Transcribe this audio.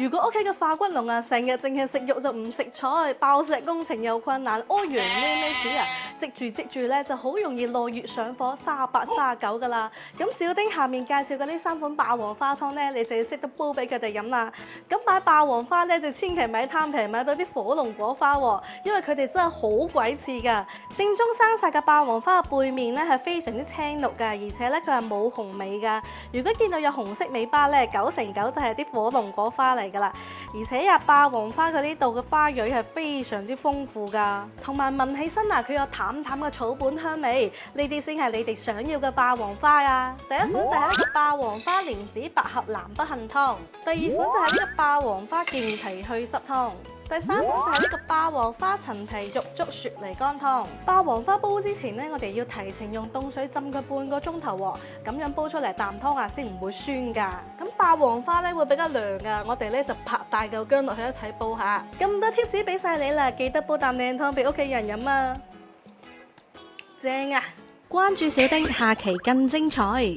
如果屋企嘅化骨龍啊，成日淨係食肉就唔食菜，爆石工程又困難，屙完咩事啊？積住咧就好容易內熱上火，38、39噶啦。咁小丁下面介紹嘅呢3款霸王花湯咧，你就要識得煲俾佢哋飲啦。咁買霸王花咧就千祈咪貪平買到啲火龍果花喎，因為佢哋真係好鬼似噶。正宗生曬嘅霸王花嘅背面咧係非常之青綠噶，而且咧佢係冇紅尾噶。如果見到有紅色尾巴咧，9成9就係啲火龍果花嚟噶啦。而且霸王花佢呢度嘅花蕊係非常之豐富噶，同埋聞起身佢有淡淡嘅草本香味，呢啲先係你哋想要嘅霸王花啊！第一款就係呢個霸王花蓮子百合南北杏湯，第二款就係呢個霸王花健脾去濕湯，第三款就係呢個霸王花陳皮玉竹雪梨乾湯。霸王花煲之前呢，我哋要提前用凍水浸佢半個鐘頭喎，咁樣煲出嚟啖湯先唔會酸㗎。咁霸王花咧會比較涼㗎，我哋咧就拍大嚿薑落去一齊煲下。咁多 tips 俾晒你啦，記得煲啖靚湯俾屋企人飲啊！正啊！關注小丁，下期更精彩。